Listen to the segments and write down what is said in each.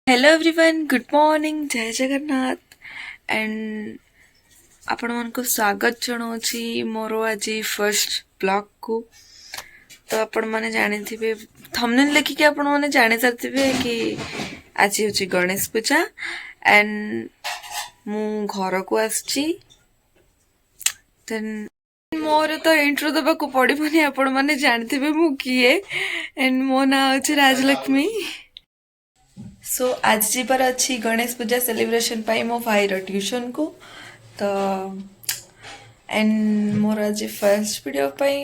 Hello everyone good morning जय Jagannath and आपण मन को स्वागत जनाऊँगी मोर आज फर्स्ट ब्लॉग को। तो आपण मैंने जानी थे थंबनेल देखिए आपण मैंने जानी सारे कि आज हूँ गणेश पूजा एंड मु घर को आसी देन मोर तो इंट्रो देवा को पड़ोनी आपण मैंने जानी थे मु किए एंड मो ना हूँ राजलक्ष्मी। सो आज जीवार अच्छी गणेश पूजा सेलिब्रेशन पाई मो भाईर ट्यूशन को तो एंड मोर आज फर्स्ट वीडियो पाई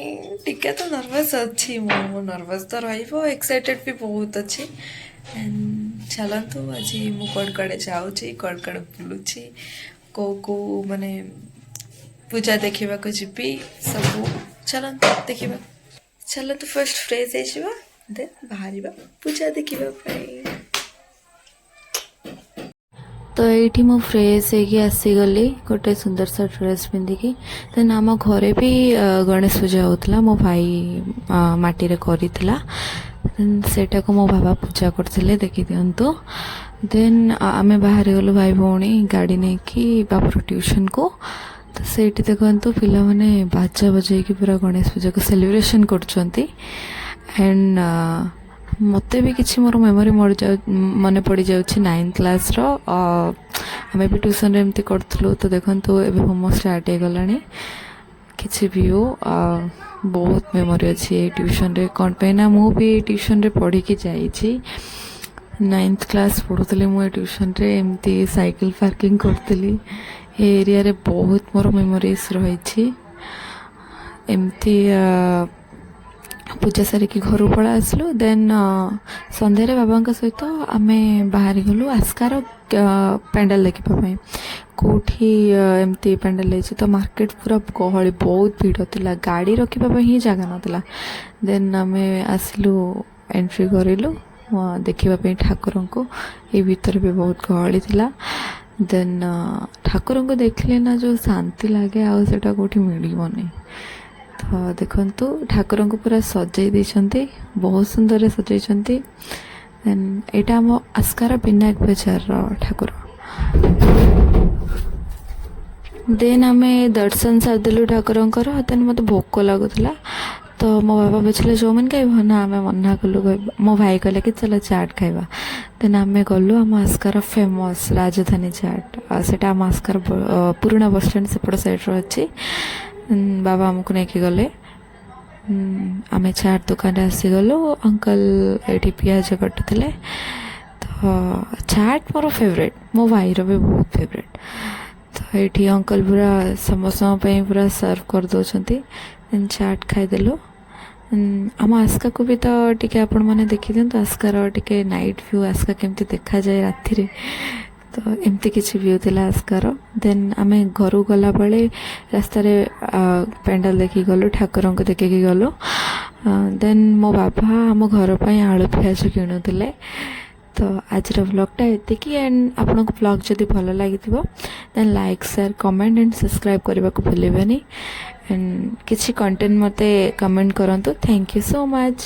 टिके तो नर्वस अच्छी मो नर्वस तो रहिबो एक्साइटेड भी बहुत अच्छी एंड चलतु आज मु कड़ कड़े जाऊँगी कड़ कड़े बुलूची को माने पूजा देखा को जी सब चलतु देखा चलतु फर्स्ट फ्रेश हो देन बाहर पूजा देखा। तो ये मु फ्रेश होगी आसीगली गोटे सुंदर सा ड्रेस पिंधिकी देन आम घरे भी गणेश पूजा होता मो भाई माटी करिथिला देन सेटा को मो बाबा पूजा करथिले देखि दियंतु देन आमे बाहर गलु भाई भौणी गाड़ी नहीं कि बाबर ट्यूशन को तो सेठी देखंतु पिला माने बाजा बजाई पूरा गणेश पूजा को सेलिब्रेशन करछंती एंड मते भी किसी मोर मेमोरी मन पड़ जाऊँ 9th क्लास आम भी ट्यूशन एमती करूँ तो देखो एवं होमवर्क स्टार्ट हो गला किसी भी हो बहुत मेमोरी अच्छी ट्यूशन रे कौन पे ना मु भी ट्यूशन रे पढ़ी की जाइए 9th क्लास पढ़ुली मुझे ट्यूशन रे एमती साइकिल पार्किंग करी एरिया रे बहुत मोर मेमोरीज रही एमती पूजा सारिकी घर पड़ा आसलु देन संध्यारे बाबा सहित आम बाहरी गलु आस्कार पेंडाल देखापी कौटी एमती पेंडाल है तो मार्केट पूरा गहली बहुत भीड़ था गाड़ी रखापी ही जगह नाला देन आम आसलु एंट्री करूँ देखापी ठाकुर को ये भीतर भी बहुत गहली थी देन ठाकुर को देखले ना जो शांति लगे आटा कौटी मिलनी तो देखंतु ठाकुर को पूरा सजाई देछंती बहुत सुंदर सजाई देन एटा हम आस्कार विनायक बजार ठाकुर देन आम दर्शन सारिदेलु ठाकुर देन मत भोक लगुला तो मो बाबा पचारे चौमिन खाइब ना आम मना कलु मो भाई कहले कि चलो चाट खाइबा देन आम गलु आम आस्कार फेमस राजधानी चाट सेटा आम आस्कार पुराना बस स्टैंड सेपट साइड अच्छी बाबा आमको लेकिन गले आम चाट दुकान आसीगलु अंकल ये पियाज कटुले तो चाट मोर फेवरेट मो भाईर भी बहुत फेवरेट तो ये अंकल पूरा समस्त पूरा सर्व कर दौरान चाट खाईदेलु आम आस्का को भी तो टिके आपण मैंने देखी दिखाँ आस्कार टिके नाइट व्यू आस्का केमती देखा जाए राति तो एमती किसी व्यू थी आस्कार देन आम घर गला बेले रास्तार पेंडाल देखी गलु ठाकुर को देखिकी गलु देन मो बाबा आम घर पर आलू पियाज किणुले तो आज ब्लॉगटा एतिकी एंड आपन को ब्लॉग जदि भल लगी then like share comment and subscribe करने को भूलें एंड किसी कंटेंट मते कमेंट करंतु थैंक यू सो मच।